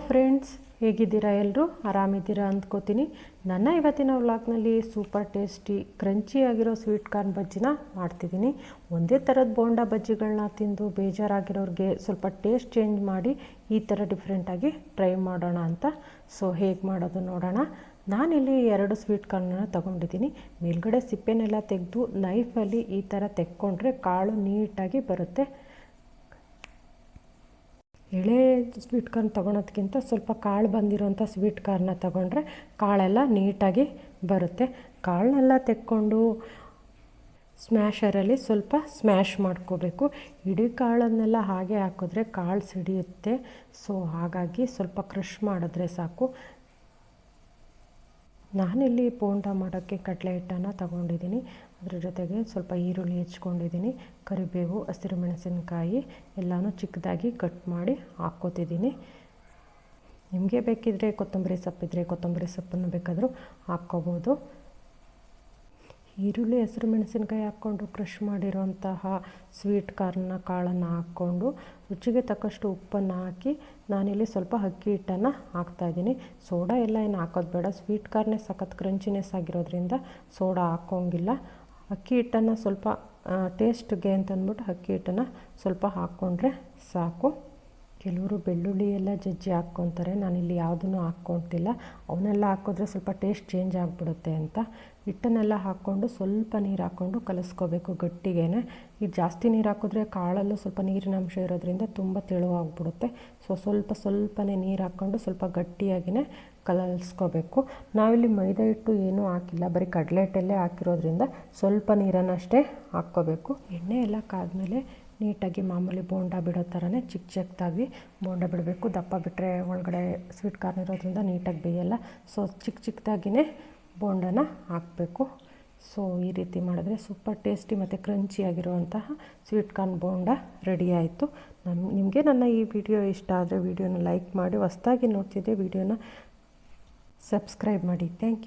Friends, ಹೇಗಿದ್ದೀರಾ? ಎಲ್ಲರೂ ಆರಾಮಿದ್ದೀರಾ ಅಂದ್ಕೋತೀನಿ. ನನ್ನ ಇವತ್ತಿನ ವ್ಲಾಗ್ನಲ್ಲಿ ಸೂಪರ್ ಟೇಸ್ಟಿ ಕ್ರಂಚಿ ಆಗಿರೋ ಸ್ವೀಟ್ ಕಾರ್ನ್ ಬಜ್ಜಿನ ಮಾಡ್ತಿದ್ದೀನಿ. ಒಂದೇ ಥರದ ಬೋಂಡಾ ಬಜ್ಜಿಗಳನ್ನ ತಿಂದು ಬೇಜಾರಾಗಿರೋರಿಗೆ ಸ್ವಲ್ಪ ಟೇಸ್ಟ್ ಚೇಂಜ್ ಮಾಡಿ ಈ ಥರ ಡಿಫ್ರೆಂಟಾಗಿ ಟ್ರೈ ಮಾಡೋಣ ಅಂತ. ಸೊ ಹೇಗೆ ಮಾಡೋದು ನೋಡೋಣ. ನಾನಿಲ್ಲಿ 2 ಸ್ವೀಟ್ ಕಾರ್ನನ್ನು ತೊಗೊಂಡಿದ್ದೀನಿ. ಮೇಲ್ಗಡೆ ಸಿಪ್ಪೆನೆಲ್ಲ ತೆಗೆದು ನೈಫಲ್ಲಿ ಈ ಥರ ತೆಕ್ಕೊಂಡ್ರೆ ಕಾಳು ನೀಟಾಗಿ ಬರುತ್ತೆ. ಎಳೆ ಸ್ವೀಟ್ ಕಾರ್ನ್ ತೊಗೊಳೋದ್ಕಿಂತ ಸ್ವಲ್ಪ ಕಾಳು ಬಂದಿರೋಂಥ ಸ್ವೀಟ್ ಕಾರ್ನ ತೊಗೊಂಡ್ರೆ ಕಾಳೆಲ್ಲ ನೀಟಾಗಿ ಬರುತ್ತೆ. ಕಾಳನ್ನೆಲ್ಲ ತೆಕ್ಕೊಂಡು ಸ್ಮ್ಯಾಶರಲ್ಲಿ ಸ್ವಲ್ಪ ಸ್ಮ್ಯಾಶ್ ಮಾಡ್ಕೋಬೇಕು. ಇಡೀ ಕಾಳನ್ನೆಲ್ಲ ಹಾಗೆ ಹಾಕಿದ್ರೆ ಕಾಳು ಸಿಡಿಯುತ್ತೆ. ಸೊ ಹಾಗಾಗಿ ಸ್ವಲ್ಪ ಕ್ರಷ್ ಮಾಡಿದ್ರೆ ಸಾಕು. ನಾನಿಲ್ಲಿ ಬೋಂಡ ಮಾಡೋಕ್ಕೆ ಕಡಲೆ ಹಿಟ್ಟನ್ನು ತಗೊಂಡಿದ್ದೀನಿ. ಅದ್ರ ಜೊತೆಗೆ ಸ್ವಲ್ಪ ಈರುಳ್ಳಿ ಹೆಚ್ಕೊಂಡಿದ್ದೀನಿ, ಕರಿಬೇವು, ಹಸಿರು ಮೆಣಸಿನಕಾಯಿ ಎಲ್ಲನೂ ಚಿಕ್ಕದಾಗಿ ಕಟ್ ಮಾಡಿ ಹಾಕ್ಕೋತಿದ್ದೀನಿ. ನಿಮಗೆ ಬೇಕಿದ್ದರೆ ಕೊತ್ತಂಬರಿ ಸೊಪ್ಪಿದ್ರೆ ಕೊತ್ತಂಬರಿ ಸೊಪ್ಪನ್ನು ಬೇಕಾದರೂ ಹಾಕ್ಕೋಬೋದು. ಈರುಳ್ಳಿ, ಹಸಿರು ಮೆಣಸಿನಕಾಯಿ ಹಾಕ್ಕೊಂಡು ಕ್ರಷ್ ಮಾಡಿರೋಂತಹ ಸ್ವೀಟ್ ಕಾರ್ನ ಕಾಳನ್ನು ಹಾಕ್ಕೊಂಡು ರುಚಿಗೆ ತಕ್ಕಷ್ಟು ಉಪ್ಪನ್ನು ಹಾಕಿ ನಾನಿಲ್ಲಿ ಸ್ವಲ್ಪ ಅಕ್ಕಿ ಹಿಟ್ಟನ್ನು ಹಾಕ್ತಾಯಿದ್ದೀನಿ. ಸೋಡಾ ಎಲ್ಲ ಏನು ಹಾಕೋದು ಬೇಡ. ಸ್ವೀಟ್ ಕಾರ್ನೇ ಸಖತ್ ಕ್ರಂಚಿನೆಸ್ ಆಗಿರೋದ್ರಿಂದ ಸೋಡಾ ಹಾಕೋಂಗಿಲ್ಲ. ಅಕ್ಕಿ ಹಿಟ್ಟನ್ನು ಸ್ವಲ್ಪ ಟೇಸ್ಟ್ಗೆ ಅಂತಂದ್ಬಿಟ್ಟು ಅಕ್ಕಿ ಹಿಟ್ಟನ್ನು ಸ್ವಲ್ಪ ಹಾಕ್ಕೊಂಡ್ರೆ ಸಾಕು. ಕೆಲವರು ಬೆಳ್ಳುಳ್ಳಿ ಎಲ್ಲ ಜಜ್ಜಿ ಹಾಕ್ಕೊತಾರೆ. ನಾನಿಲ್ಲಿ ಯಾವುದನ್ನು ಹಾಕ್ಕೊಳ್ತಿಲ್ಲ. ಅವನ್ನೆಲ್ಲ ಹಾಕಿದ್ರೆ ಸ್ವಲ್ಪ ಟೇಸ್ಟ್ ಚೇಂಜ್ ಆಗಿಬಿಡುತ್ತೆ ಅಂತ. ಹಿಟ್ಟನ್ನೆಲ್ಲ ಹಾಕ್ಕೊಂಡು ಸ್ವಲ್ಪ ನೀರು ಹಾಕ್ಕೊಂಡು ಕಲಿಸ್ಕೋಬೇಕು ಗಟ್ಟಿಗೆ. ಇದು ಜಾಸ್ತಿ ನೀರು ಹಾಕಿದ್ರೆ ಕಾಳಲ್ಲೂ ಸ್ವಲ್ಪ ನೀರಿನ ಅಂಶ ಇರೋದ್ರಿಂದ ತುಂಬ ತೆಳುವಾಗ್ಬಿಡುತ್ತೆ. ಸೊ ಸ್ವಲ್ಪನೇ ನೀರು ಹಾಕ್ಕೊಂಡು ಸ್ವಲ್ಪ ಗಟ್ಟಿಯಾಗಿಯೇ ಕಲಿಸ್ಕೋಬೇಕು. ನಾವಿಲ್ಲಿ ಮೈದಾ ಹಿಟ್ಟು ಏನೂ ಹಾಕಿಲ್ಲ, ಬರೀ ಕಡಲೆ ಹಿಟ್ಟಲ್ಲೇ ಹಾಕಿರೋದ್ರಿಂದ ಸ್ವಲ್ಪ ನೀರನ್ನಷ್ಟೇ ಹಾಕ್ಕೋಬೇಕು. ಎಣ್ಣೆ ಎಲ್ಲ ಕಾದ್ಮೇಲೆ ನೀಟಾಗಿ ಮಾಮೂಲಿ ಬೋಂಡ ಬಿಡೋ ಥರನೇ ಚಿಕ್ಕದಾಗಿ ಬೋಂಡ ಬಿಡಬೇಕು. ದಪ್ಪ ಬಿಟ್ಟರೆ ಒಳಗಡೆ ಸ್ವೀಟ್ ಕಾರ್ನ್ ಇರೋದ್ರಿಂದ ನೀಟಾಗಿ ಬೇಯಲ್ಲ. ಸೊ ಚಿಕ್ಕದಾಗಿಯೇ ಬೋಂಡನ ಹಾಕಬೇಕು. ಸೊ ಈ ರೀತಿ ಮಾಡಿದ್ರೆ ಸೂಪರ್ ಟೇಸ್ಟಿ ಮತ್ತು ಕ್ರಂಚಿಯಾಗಿರುವಂತಹ ಸ್ವೀಟ್ ಕಾರ್ನ್ ಬೋಂಡ ರೆಡಿ ಆಯಿತು. ನಿಮಗೆ ನನ್ನ ಈ ವಿಡಿಯೋ ಇಷ್ಟ ಆದರೆ ವಿಡಿಯೋನ ಲೈಕ್ ಮಾಡಿ, ಹೊಸದಾಗಿ ನೋಡ್ತಿದ್ದೆ ವಿಡಿಯೋನ ಸಬ್ಸ್ಕ್ರೈಬ್ ಮಾಡಿ. Thank you.